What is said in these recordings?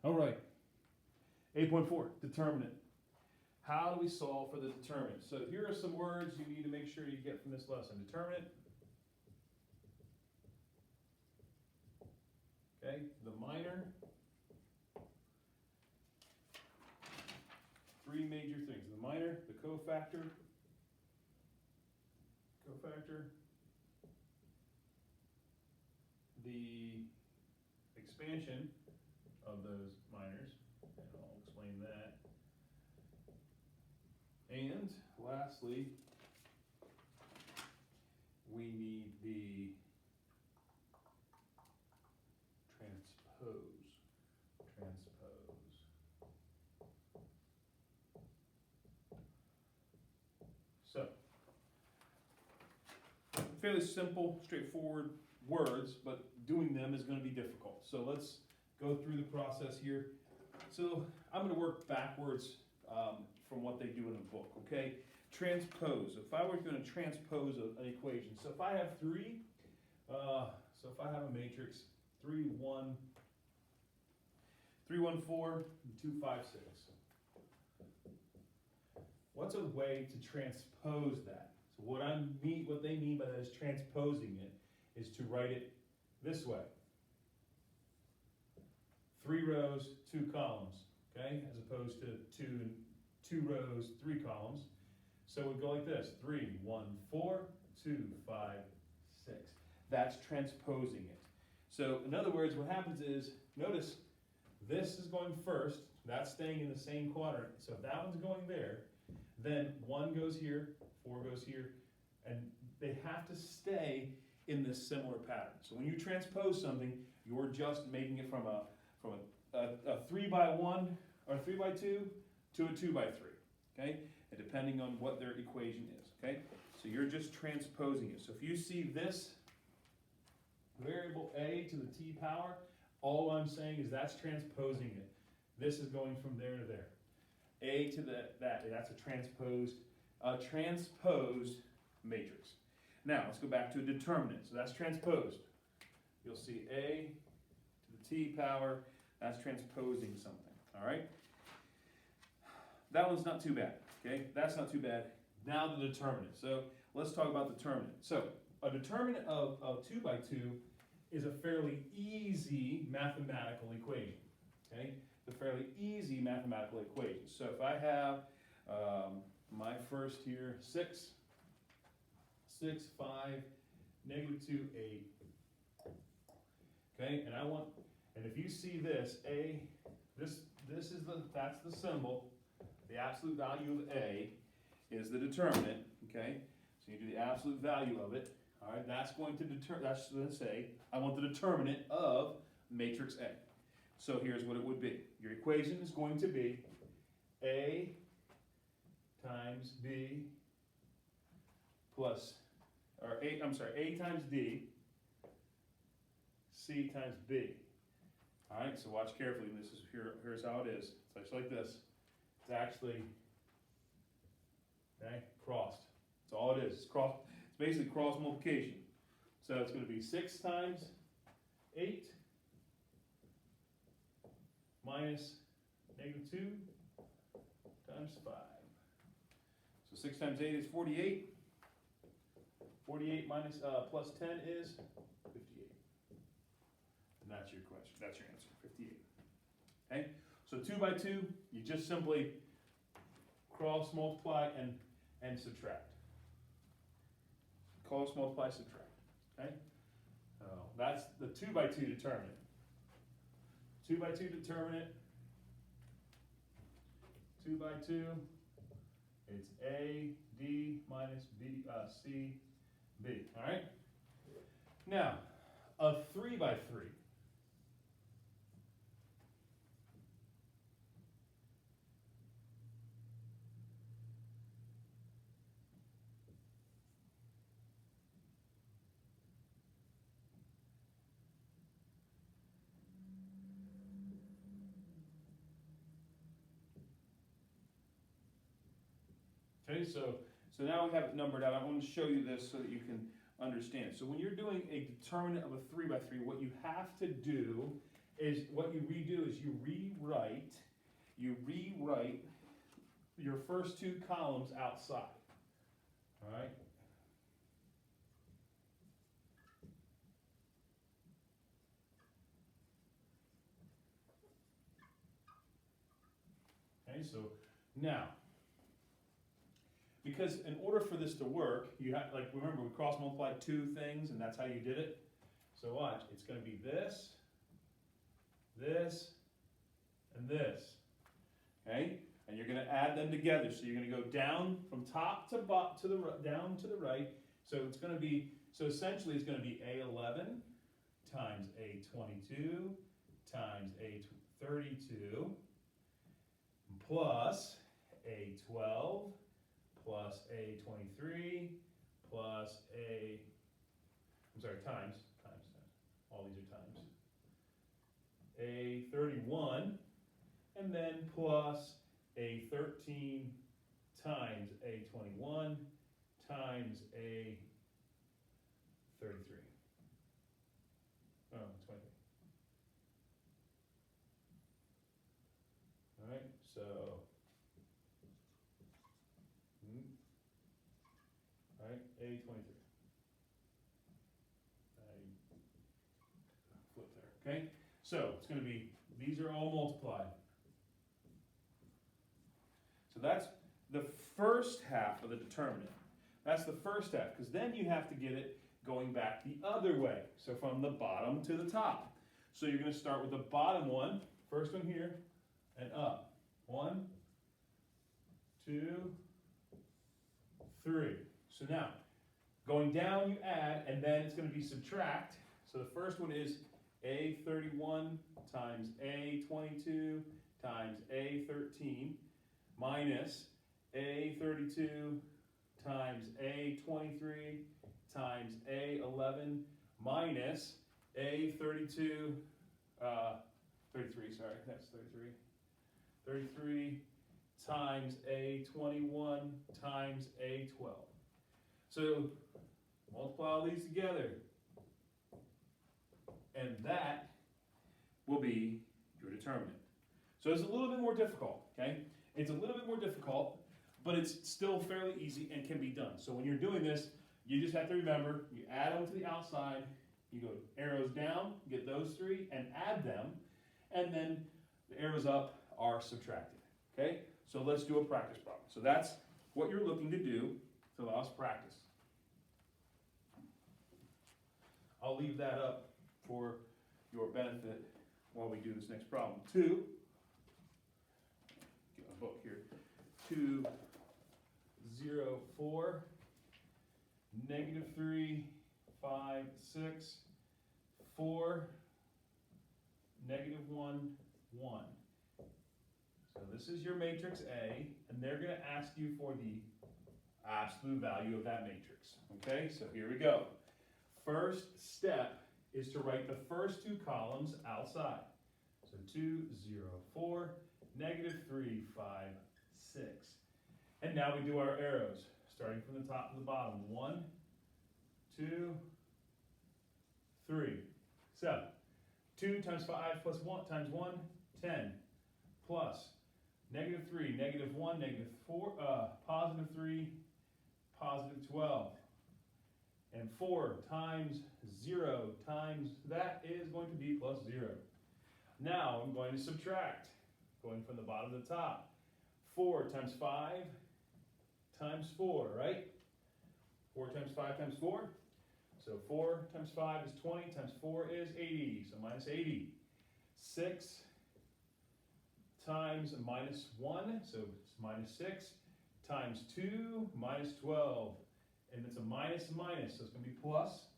All right. 8.4, determinant. How do we solve for the determinant? So here are some words you need to make sure you get from this lesson. Determinant. Okay, the minor. Three major things. The minor, the cofactor, the expansion of those minors, and I'll explain that. And lastly, we need the transpose. So, fairly simple, straightforward words, but doing them is going to be difficult. So let's go through the process here. So I'm going to work backwards from what they do in a book, okay? Transpose. If I were going to transpose an equation, so if I have three, so if I have a matrix 3, 1, 3, 1, 4, and 2, 5, 6. What's a way to transpose that? So what they mean by that is transposing it is to write it this way. 3 rows, 2 columns, okay? As opposed to 2 rows, 3 columns. So it would go like this: 3, 1, 4, 2, 5, 6. That's transposing it. So in other words, what happens is, notice this is going first, that's staying in the same quadrant. So if that one's going there, then 1 goes here, 4 goes here, and they have to stay in this similar pattern. So when you transpose something, you're just making it from a 3 by 1 or 3 by 2 to a 2 by 3, okay? And depending on what their equation is, okay? So you're just transposing it. So if you see this variable a to the t power, all I'm saying is that's transposing it. This is going from there to there. A to that's a transposed matrix. Now let's go back to a determinant. So that's transposed. You'll see a to the t power, that's transposing something, all right? That one's not too bad, okay? That's not too bad. Now the determinant. So let's talk about determinant. So a determinant of 2 by 2 is a fairly easy mathematical equation, okay? It's a fairly easy mathematical equation. So if I have my first here, 6, 5, -2, 8. Okay, and if you see this, that's the symbol. The absolute value of A is the determinant, okay? So you do the absolute value of it, all right? That's going to say, I want the determinant of matrix A. So here's what it would be. Your equation is going to be A times B A times D, C times B. All right, so watch carefully. Here's how it is. It's actually like this. It's actually, okay, crossed. That's all it is. It's basically cross multiplication. So it's going to be 6 times 8 minus -2 times 5. So 6 times 8 is 48. 48 plus 10 is 58. And that's your question. That's your answer, 58. Okay? So 2 by 2, you just simply cross multiply and subtract. Cross multiply, subtract. Okay? That's the 2 by 2 determinant. 2 by 2 determinant. 2 by 2. It's A, D minus B, C, B. All right? Now, a 3 by 3. Okay, so now we have it numbered out. I want to show you this so that you can understand. So when you're doing a determinant of a 3 by 3, what you have to do is what you redo is you rewrite your first two columns outside. All right? Okay, so now, because in order for this to work, you have, like, remember we cross multiplied two things and that's how you did it? So watch, it's gonna be this, this, and this, okay? And you're gonna add them together, so you're gonna go down from top to down to the right, so it's gonna be, so essentially it's gonna be A11 times A22 times A32 plus A12 plus A23 plus times, all these are times, A31, and then plus A13 times A21 times A33. Oh, 23. All right, so, all right, A23. Flip there, okay? So it's going to be, these are all multiplied. So that's the first half of the determinant. That's the first half, because then you have to get it going back the other way. So from the bottom to the top. So you're going to start with the bottom one, first one here, and up. 1, 2, 3. So now, going down you add, and then it's going to be subtract. So the first one is A31 times A22 times A13 minus A32 times A23 times A11 minus A32, 33, sorry, that's 33. 33 times A21 times A12. So multiply all these together, and that will be your determinant. So it's a little bit more difficult, okay? It's a little bit more difficult, but it's still fairly easy and can be done. So when you're doing this, you just have to remember, you add them to the outside, you go arrows down, get those three, and add them, and then the arrows up are subtracted, okay? So let's do a practice problem. So that's what you're looking to do to allow us practice. I'll leave that up for your benefit while we do this next problem. 2, get my book here, 2, 0, 4, negative 3, 5, 6, 4, negative 1, 1. So this is your matrix A, and they're going to ask you for the absolute value of that matrix. Okay, so here we go. First step is to write the first two columns outside. So 2, 0, 4, negative 3, 5, 6. And now we do our arrows, starting from the top to the bottom. 1, 2, 3. So 2 times 5 plus 1 times 1, 10. Plus negative 3, negative 1, negative 4, positive 3, positive 12. And 4 times 0 times that is going to be plus 0. Now I'm going to subtract, going from the bottom to the top. 4 times 5 times 4, right? 4 times 5 times 4. So 4 times 5 is 20, times 4 is 80, so minus 80. 6 times minus 1, so it's minus 6, times 2, minus 12. And it's a minus, so it's going to be plus.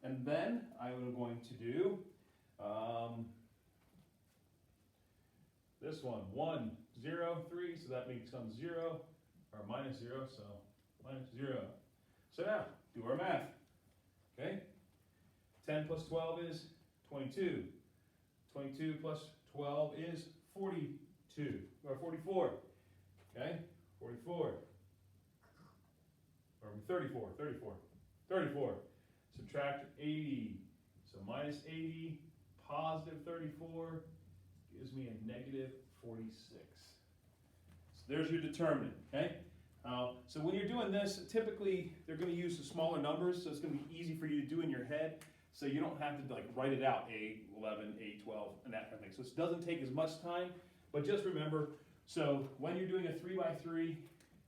And then I'm going to do this one, 1, 0, 3, so that becomes 0, or minus 0, so minus 0. So now, do our math, okay? 10 plus 12 is 22. 22 plus 12 is 42, or 44, okay? 44. Or 34. Subtract 80. So minus 80, positive 34 gives me a negative 46. So there's your determinant, okay? So when you're doing this, typically they're going to use the smaller numbers, so it's going to be easy for you to do in your head, so you don't have to like write it out, A11, A12, and that kind of thing. So it doesn't take as much time, but just remember, so when you're doing a 3 by 3,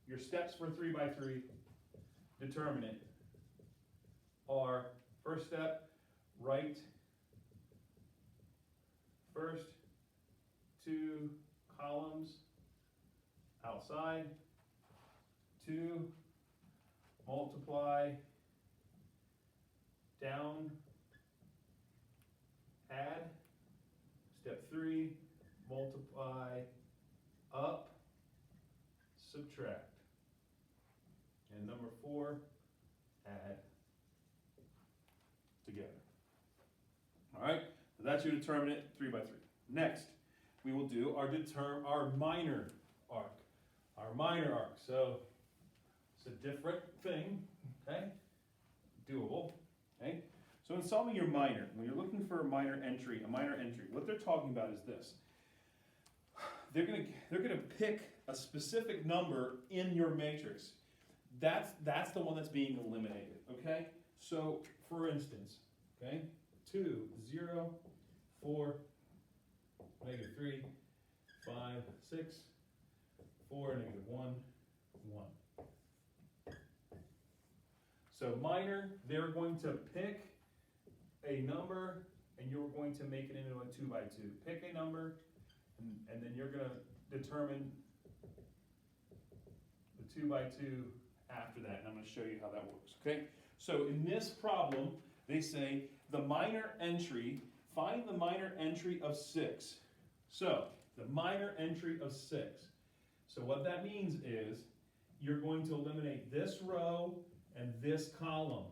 your steps for 3 by 3 determinant are, first step, write first 2 columns outside, 2, multiply, down, add, step 3, multiply, up, subtract, and number 4, add together. All right, so that's your determinant 3 by 3. Next, we will do our minor arc. Our minor arc. So it's a different thing, okay? Doable, okay? So in solving your minor, when you're looking for a minor entry, what they're talking about is this. They're gonna pick a specific number in your matrix. That's the one that's being eliminated, okay? So for instance, okay, 2, 0, 4, negative 3, 5, 6, 4, negative 1, 1. So minor, they're going to pick a number and you're going to make it into a 2 by 2. Pick a number and then you're going to determine the 2 by 2 after that. And I'm going to show you how that works, okay? So in this problem, they say the minor entry, find the minor entry of 6. So the minor entry of 6. So what that means is you're going to eliminate this row and this column.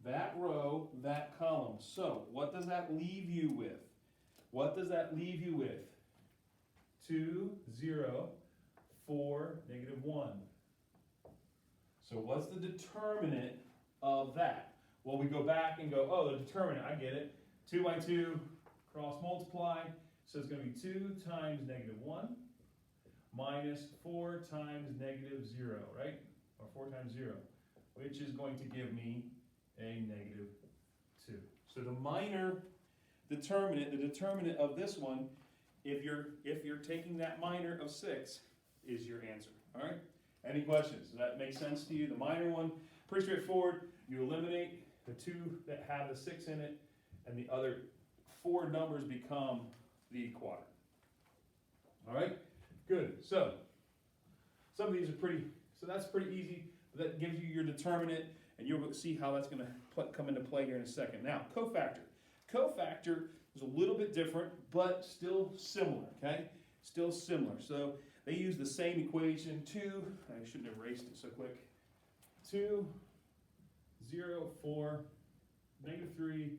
That row, that column. So what does that leave you with? What does that leave you with? 2, 0, 4, negative 1. So what's the determinant of that? Well, we go back and go, oh, the determinant, I get it. 2 by 2, cross multiply. So it's going to be 2 times negative 1 minus 4 times negative 0, right? Or 4 times 0, which is going to give me a negative 2. So the minor determinant, the determinant of this one, if you're taking that minor of 6, is your answer. All right? Any questions? Does that make sense to you? The minor one, pretty straightforward. You eliminate the 2 that have the 6 in it, and the other 4 numbers become the quadrant. All right? Good. So some of these are that's pretty easy. That gives you your determinant, and you'll see how that's going to come into play here in a second. Now, cofactor. Cofactor is a little bit different, but still similar, okay? Still similar. So they use the same equation, 2, I shouldn't have erased it so quick, 2, 0, 4, negative 3,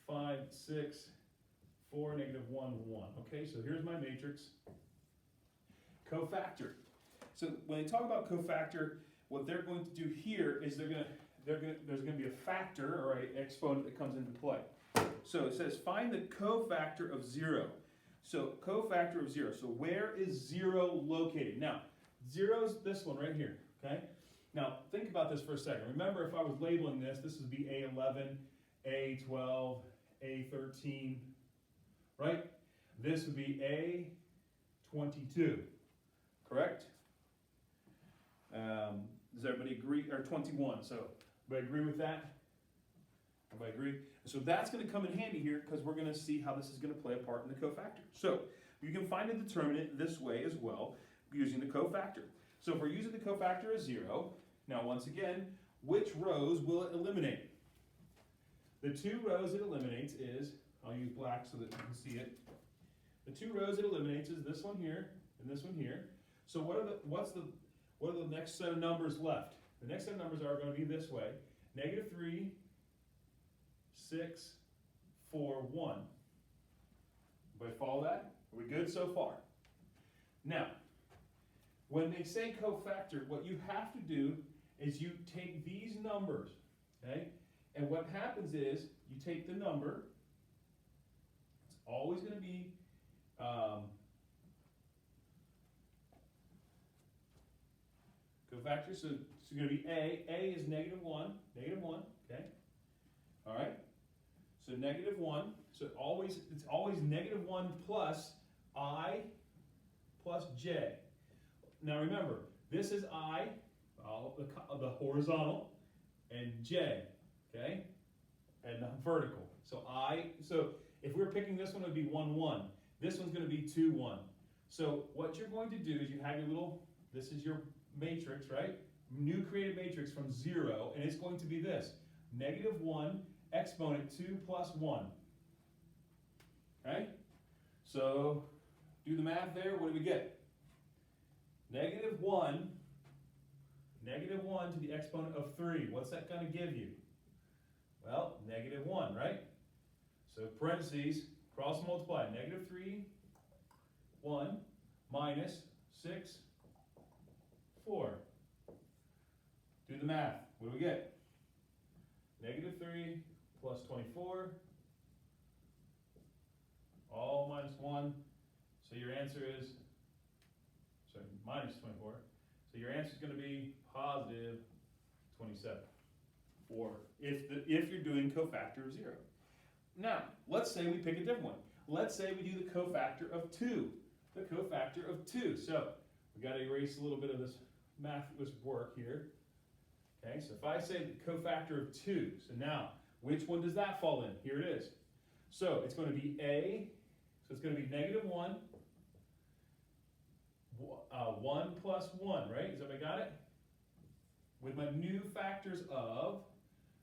5, 6, 4, negative 1, 1. Okay, so here's my matrix. Cofactor. So when they talk about cofactor, what they're going to do here is there's going to be a factor or an exponent that comes into play. So it says find the cofactor of 0. So cofactor of 0. So where is 0 located? Now, 0 is this one right here, okay? Now, think about this for a second. Remember, if I was labeling this would be A11, A12, A13, right? This would be A22, correct? Does everybody agree? Or 21, so everybody agree with that? Everybody agree? So that's going to come in handy here because we're going to see how this is going to play a part in the cofactor. So you can find a determinant this way as well using the cofactor. So if we're using the cofactor as 0, now once again, which rows will it eliminate? The 2 rows it eliminates is, I'll use black so that you can see it. The 2 rows it eliminates is this one here and this one here. So what are the next set of numbers left? The next set of numbers are going to be this way. Negative 3, 6, 4, 1. Everybody follow that? Are we good so far? Now, when they say cofactor, what you have to do is you take these numbers, okay? And what happens is you take the number always going to be cofactor, so it's going to be A. A is -1, okay? All right? So -1, so it's always -1 plus I plus J. Now remember, this is I, the horizontal, and J, okay? And the vertical. So if we're picking this one, it would be 1, 1. This one's going to be 2, 1. So what you're going to do is you have your little, this is your matrix, right? New created matrix from 0, and it's going to be this. -1 exponent 2 plus 1. Okay? So do the math there. What do we get? -1 to the exponent of 3. What's that going to give you? Well, -1, right? So parentheses, cross multiply. -3, 1, minus 6, 4. Do the math. What do we get? -3 plus 24, all minus 1. So your answer is, sorry, minus 24. So your answer is going to be positive 27. Or if you're doing cofactor of 0. Now, let's say we pick a different one. Let's say we do the cofactor of 2. The cofactor of 2. So we got to erase a little bit of this this work here. Okay, so if I say the cofactor of 2, so now, which one does that fall in? Here it is. So it's going to be A, so it's going to be -1, 1 plus 1, right? Is everybody got it? With my new factors of,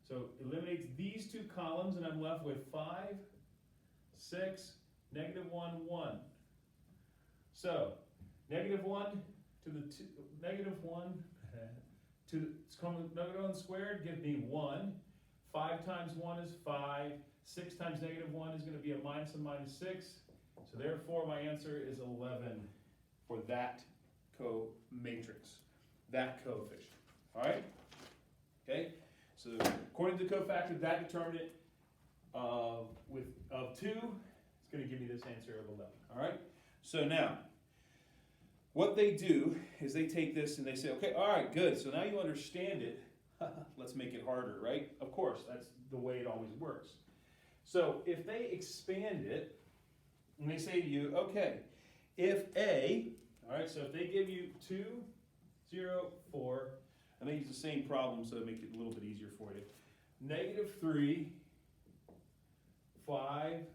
so eliminates these two columns, and I'm left with 5, 6, -1, 1. So, -1 to the -1 to the, it's called -1 squared, gives me 1. 5 times 1 is 5. 6 times -1 is going to be a minus and minus 6. So therefore, my answer is 11 for that co-matrix, that coefficient. All right? Okay? So according to the cofactor, that determinant of 2, it's going to give me this answer of 11. All right? So now, what they do is they take this and they say, okay, all right, good. So now you understand it. Let's make it harder, right? Of course, that's the way it always works. So if they expand it, and they say to you, okay, if A, all right, so if they give you 2, 0, 4, and they use the same problem so to make it a little bit easier for you. -3, 5,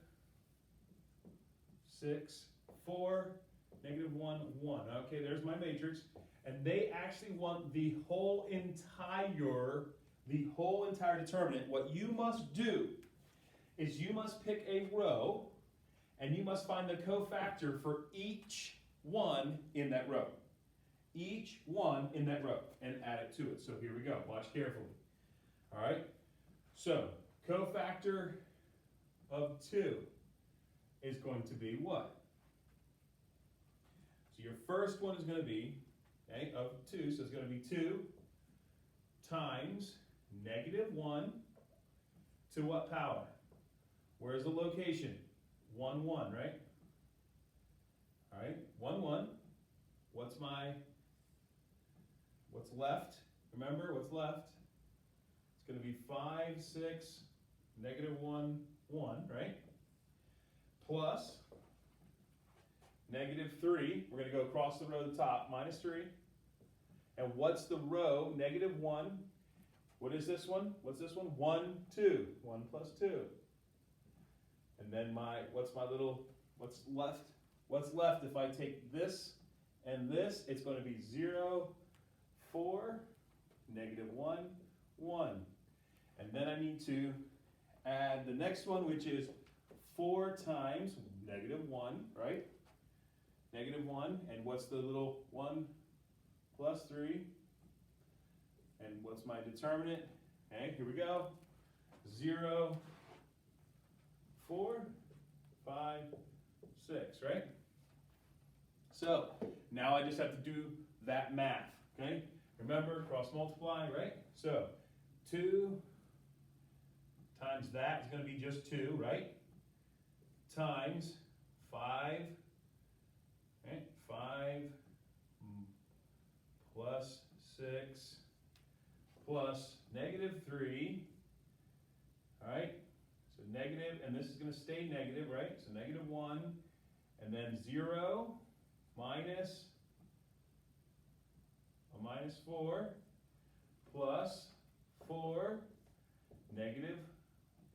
6, 4, -1, 1. Okay, there's my matrix. And they actually want the whole entire determinant. What you must do is you must pick a row, and you must find the cofactor for each one in that row. Each one in that row, and add it to it. So here we go. Watch carefully. All right? So, cofactor of 2 is going to be what? So your first one is going to be, okay, of 2, so it's going to be 2 times -1 to what power? Where's the location? 1, 1, right? All right, 1, 1. What's left? Remember, what's left? It's going to be 5, 6, -1, 1, right? Plus -3, we're going to go across the row to the top, -3. And what's the row? -1. What is this one? What's this one? 1, 2. 1 plus 2. And then what's left? What's left if I take this and this? It's going to be 0, 4, -1, 1. And then I need to add the next one, which is 4 times -1, right? -1, and what's the little 1 plus 3? And what's my determinant? Okay, here we go. 0, 4, 5, 6, right? So, now I just have to do that math, okay? Remember, cross multiply, right? So, 2 times that is going to be just 2, right? times 5, right? 5 plus 6 plus -3, all right? So negative, and this is going to stay negative, right? So -1, and then 0 minus a -4 plus 4 negative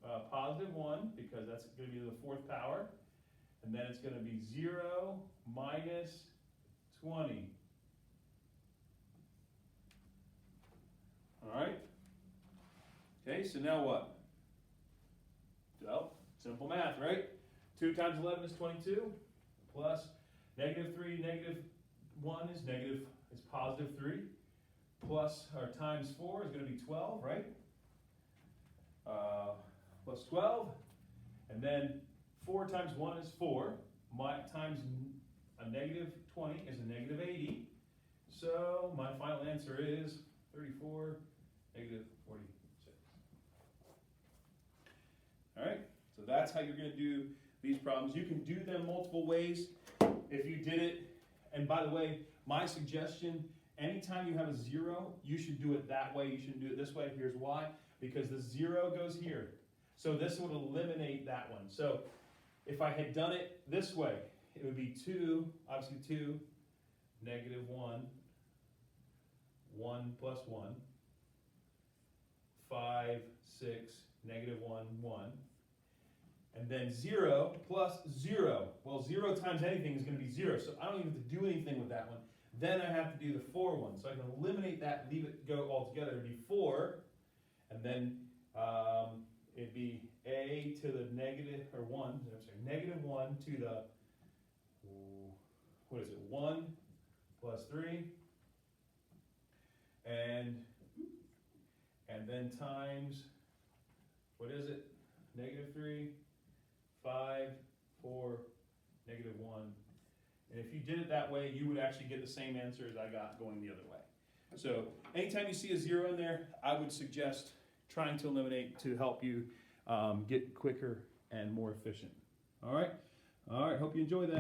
+1, because that's going to be the 4th power, and then it's going to be 0 minus 20. All right? Okay, so now what? Well, simple math, right? 2 times 11 is 22, plus -3, -1 is +3, plus, or times 4 is going to be 12, right? Plus 12, and then 4 times 1 is 4, times a -20 is a -80, so my final answer is 34, -46. All right, so that's how you're going to do these problems. You can do them multiple ways if you did it, and by the way, my suggestion, anytime you have a 0, you should do it that way, you shouldn't do it this way. Here's why. Because the 0 goes here. So this would eliminate that one. So if I had done it this way, it would be 2, obviously 2, -1, 1 plus 1, 5, 6, -1, 1, and then 0 plus 0. Well, 0 times anything is going to be 0, so I don't even have to do anything with that one. Then I have to do the 4 one. So I can eliminate that, leave it go altogether. It'd be 4. And then it'd be a to the -1 to the, what is it, 1 plus 3, and then times, what is it, -3, 5, 4, -1. And if you did it that way, you would actually get the same answer as I got going the other way. So anytime you see a 0 in there, I would suggest trying to eliminate to help you get quicker and more efficient. All right, hope you enjoy that.